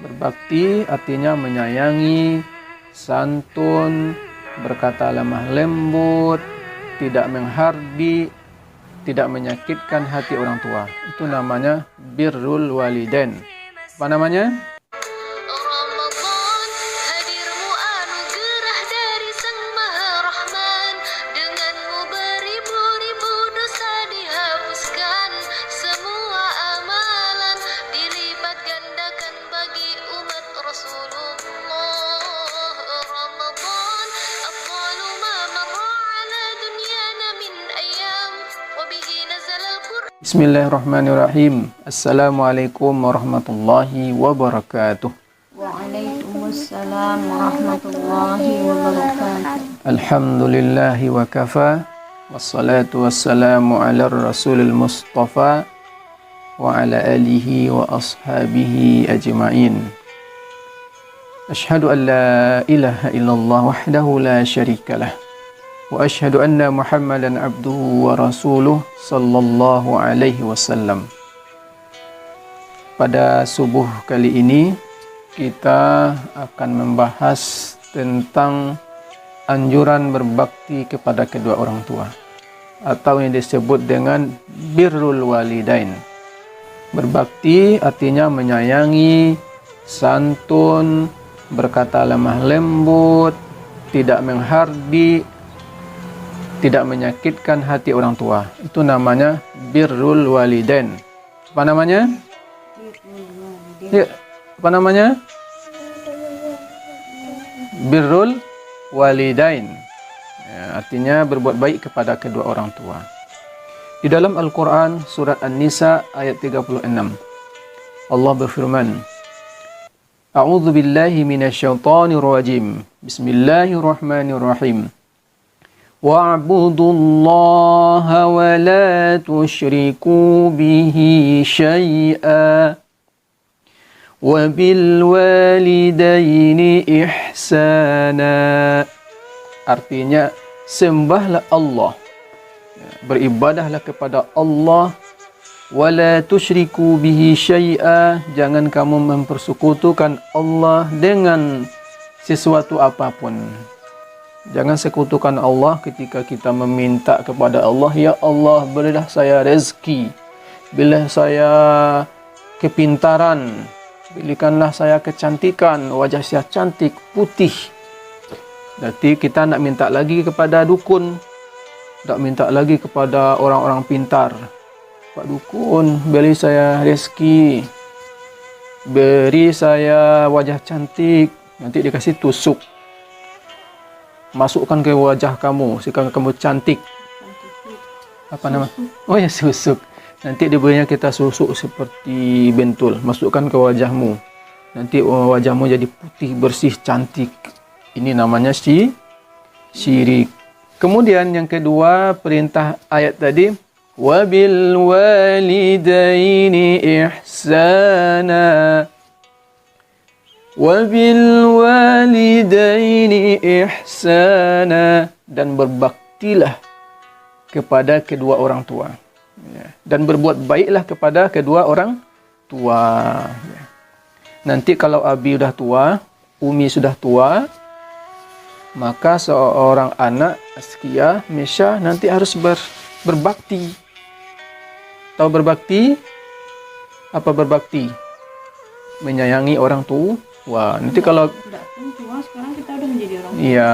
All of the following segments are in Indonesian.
Berbakti artinya menyayangi, santun, berkata lemah lembut, tidak menghardi, tidak menyakitkan hati orang tua. Itu namanya birrul walidain. Apa namanya? Ramadan, hadirmu anugerah dari Sang Maha Rahman. Denganmu beribu-ribu dosa dihapuskan, semua amalan dilipat gandakan bagi umat Rasulullah. Ramadan, afdalu ma marra ala dunyana min ayyam, wa bihi nazala al-Qur'an. Bismillahirrahmanirrahim. Assalamualaikum warahmatullahi wabarakatuh. Waalaikumsalam warahmatullahi wabarakatuh. Alhamdulillahi wa kafa. Wassalatu wassalamu ala rasulil mustafa wa ala alihi wa ashabihi ajma'in. Ashhadu an la ilaha illallah wahdahu la syarikalah. Wa ashhadu anna Muhammadan abduhu wa rasuluh sallallahu alaihi wasallam. Pada subuh kali ini kita akan membahas tentang anjuran berbakti kepada kedua orang tua atau yang disebut dengan birrul walidain. Berbakti artinya menyayangi, santun, berkata lemah lembut, tidak menghardi, tidak menyakitkan hati orang tua. Itu namanya birrul walidain. Apa namanya? Ya, apa namanya? Birrul walidain. Ya, artinya berbuat baik kepada kedua orang tua. Di dalam Al-Quran surat An-Nisa ayat 36 Allah berfirman, A'udzu billahi minasyaitonir rajim. Bismillahirrahmanirrahim. Wa'budullaha wa la tusyriku bihi syai'a wa bil walidaini ihsana. Artinya, sembahlah Allah, beribadahlah kepada Allah, wa la tusyriku bihi syai'a, jangan kamu mempersekutukan Allah dengan sesuatu apapun. Jangan sekutukan Allah ketika kita meminta kepada Allah, ya Allah, berilah saya rezeki, berilah saya kepintaran, berikanlah saya kecantikan, wajah saya cantik, putih. Berarti kita nak minta lagi kepada dukun, tak minta lagi kepada orang-orang pintar. Pak dukun, beri saya rezeki, beri saya wajah cantik, nanti dikasih tusuk. Masukkan ke wajah kamu, sekarang kamu cantik. Apa nama? Oh ya, susuk. Nanti diberinya kita susuk seperti bentul. Masukkan ke wajahmu. Nanti wajahmu jadi putih, bersih, cantik. Ini namanya syirik. Kemudian yang kedua, perintah ayat tadi, wabil walidaini ihsana. Wabil walidaini ihsana, dan berbaktilah kepada kedua orang tua, dan berbuat baiklah kepada kedua orang tua. Nanti kalau abi sudah tua, umi sudah tua, maka seorang anak askia Mesya nanti harus berbakti. Tahu berbakti? Apa berbakti? Menyayangi orang tua. Wah, nanti kalau Tidak pun tua, sekarang kita udah menjadi orang tua. iya,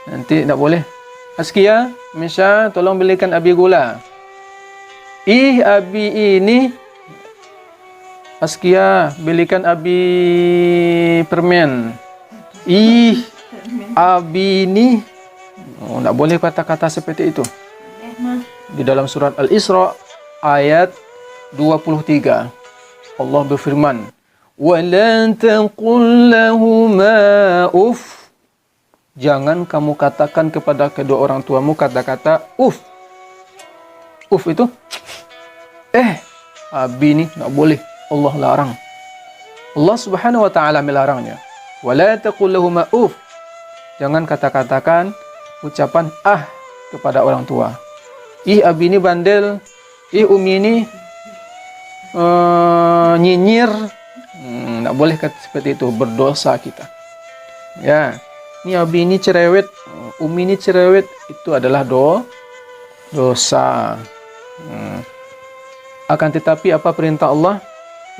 nanti tak boleh. Askia, Mesya, tolong belikan abi gula. Ih, abi ini. Askia, belikan abi permen. Ih, abi ini. Oh, tak boleh kata-kata seperti itu. Di dalam surat Al-Isra ayat 23 Allah berfirman, وَلَا تَقُلْ لَهُمَا أُفْ, jangan kamu katakan kepada kedua orang tuamu kata-kata uf. Uf itu abi ini tak boleh, Allah larang. Allah Subhanahu wa taala melarangnya. وَلَا تَقُلْ لَهُمَا أُفْ, jangan kata-katakan ucapan kepada orang tua. Ih, abi ini bandel, ih, umi ini nyinyir. Tak boleh kata seperti itu, berdosa kita. Ya, ini Abi ini cerewet, Umi ini cerewet, itu adalah dosa. Akan tetapi apa perintah Allah?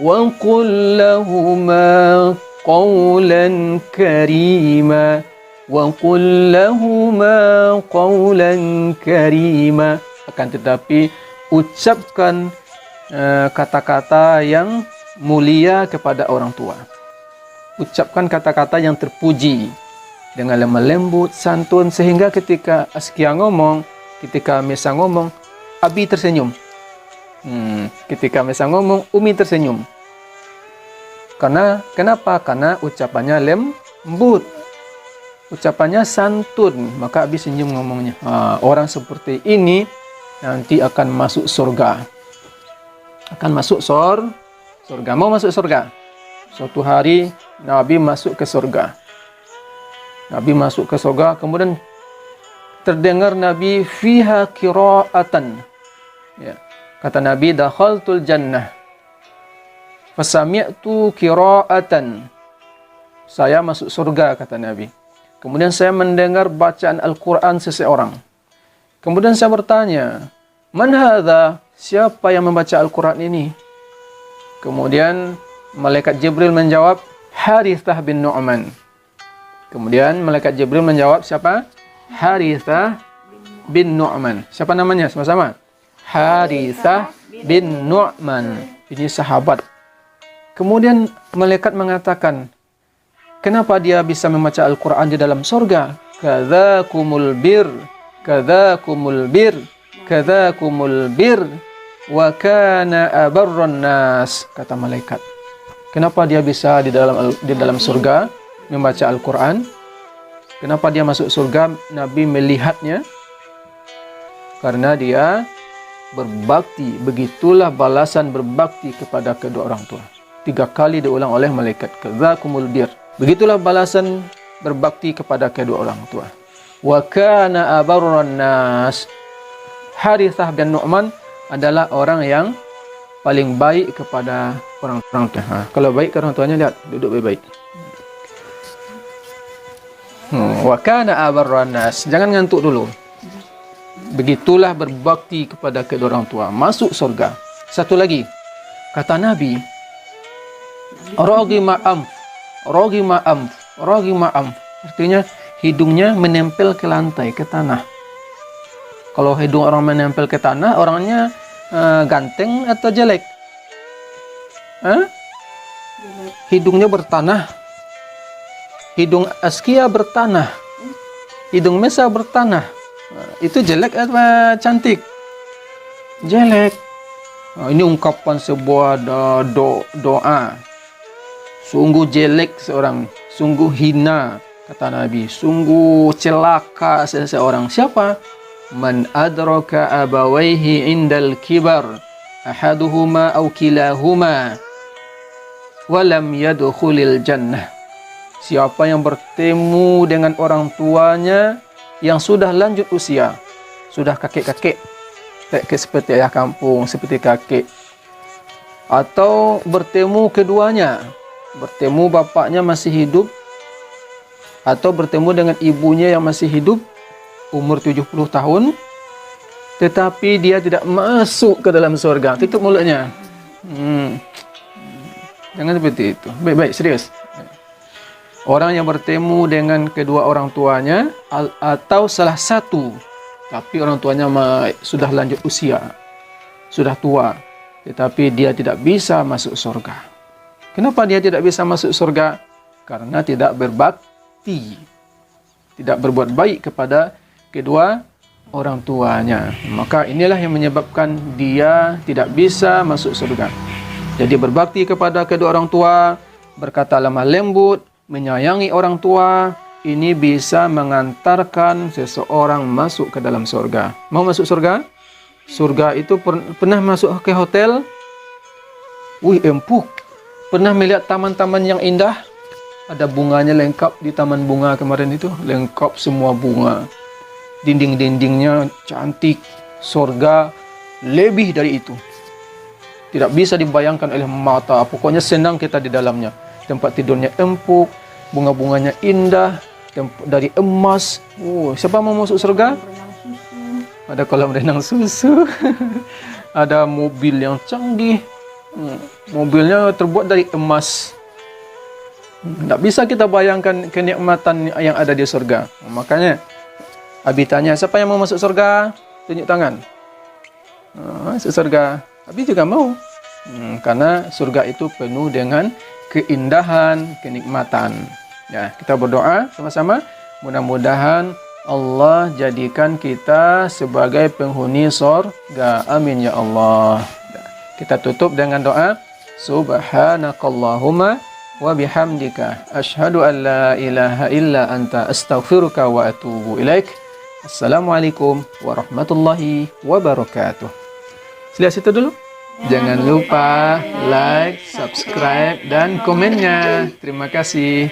Wa qul lahuma qawlan karima. Wa qul lahuma qawlan karima. Akan tetapi ucapkan kata-kata yang mulia kepada orang tua. Ucapkan kata-kata yang terpuji dengan lemah lembut, santun, sehingga ketika Askia ngomong, ketika Mesa ngomong, Abi tersenyum. Ketika Mesa ngomong, Umi tersenyum. Kenapa? Karena ucapannya lembut, ucapannya santun, maka Abi senyum ngomongnya. Orang seperti ini nanti akan masuk surga. Akan masuk surga. Mau masuk surga? Suatu hari Nabi masuk ke surga. Nabi masuk ke surga, kemudian terdengar Nabi fiha qiraatan. Ya. Kata Nabi, dakhaltul jannah. Fasami'tu qiraatan. Saya masuk surga, kata Nabi. Kemudian saya mendengar bacaan Al-Quran seseorang. Kemudian saya bertanya, man hadha? Siapa yang membaca Al-Quran ini? Kemudian malaikat Jibril menjawab, Harithah bin Nu'man. Kemudian malaikat Jibril menjawab, siapa? Harithah bin Nu'man. Siapa namanya? Sama-sama. Harithah bin Nu'man. Ini sahabat. Kemudian malaikat mengatakan, kenapa dia bisa membaca Al-Quran di dalam surga? Kadzakumul bir, kadzakumul bir, kadzakumul bir, wa kana abarran nas, kata malaikat. Kenapa dia bisa di dalam surga membaca Al-Quran? Kenapa dia masuk surga? Nabi melihatnya karena dia berbakti. Begitulah balasan berbakti kepada kedua orang tua. 3 kali diulang oleh malaikat. Kadzakumul bir. Begitulah balasan berbakti kepada kedua orang tua. Wa kana abarran nas. Harithah bin Nu'man adalah orang yang paling baik kepada orang tua. Kalau baik ke orang tuanya, lihat, duduk baik-baik. Wa kana abarran nas. Jangan ngantuk dulu. Begitulah berbakti kepada kedua orang tua. Masuk surga. Satu lagi. Kata Nabi, Ragima amf. Ragima amf. Ragima amf. Artinya hidungnya menempel ke lantai, ke tanah. Kalau hidung orang menempel ke tanah, orangnya ganteng atau jelek? Hidungnya bertanah. Hidung Askia bertanah. Hidung Mesa bertanah. Itu jelek atau cantik? Jelek. Ini ungkapan sebuah doa. Sungguh jelek seorang. Sungguh hina, kata Nabi. Sungguh celaka seseorang. Siapa? Man adraka abawaihi indal kibar ahaduhuma aw kilahuma walam yadkhulil jannah. Siapa yang bertemu dengan orang tuanya yang sudah lanjut usia, sudah kakek-kakek, seperti ayah kampung, seperti kakek, atau bertemu keduanya, bertemu bapaknya masih hidup, atau bertemu dengan ibunya yang masih hidup, umur 70 tahun, tetapi dia tidak masuk ke dalam surga. Tutup mulutnya. Jangan seperti itu. Baik-baik, serius. Orang yang bertemu dengan kedua orang tuanya atau salah satu, tapi orang tuanya sudah lanjut usia, sudah tua, tetapi dia tidak bisa masuk surga. Kenapa dia tidak bisa masuk surga? Karena tidak berbakti, tidak berbuat baik kepada kedua orang tuanya. Maka inilah yang menyebabkan dia tidak bisa masuk surga. Jadi berbakti kepada kedua orang tua, berkata lemah lembut, menyayangi orang tua, ini bisa mengantarkan seseorang masuk ke dalam surga. Mau masuk surga? Surga itu pernah masuk ke hotel? Wih, empuk. Pernah melihat taman-taman yang indah? Ada bunganya lengkap di taman bunga kemarin itu, lengkap semua bunga. Dinding-dindingnya cantik. Surga lebih dari itu. Tidak bisa dibayangkan oleh mata. Pokoknya senang kita di dalamnya. tempat tidurnya empuk, bunga-bunganya indah, dari emas. Oh, siapa mau masuk surga? Berenang susu. Ada kolam renang susu. Ada mobil yang canggih. Mobilnya terbuat dari emas. Tak bisa kita bayangkan kenikmatan yang ada di surga. Makanya Abi tanya, siapa yang mau masuk surga? Tunjuk tangan. Masuk surga. Abi juga mau. Karena surga itu penuh dengan keindahan, kenikmatan. Ya, kita berdoa sama-sama. Mudah-mudahan Allah jadikan kita sebagai penghuni surga. Amin ya Allah. Kita tutup dengan doa. Subhanakallahumma wa bihamdika asyhadu an la ilaha illa anta astaghfiruka wa atubu ilaik. Assalamualaikum warahmatullahi wabarakatuh. Sila situ dulu. Jangan lupa like, subscribe, dan komennya. Terima kasih.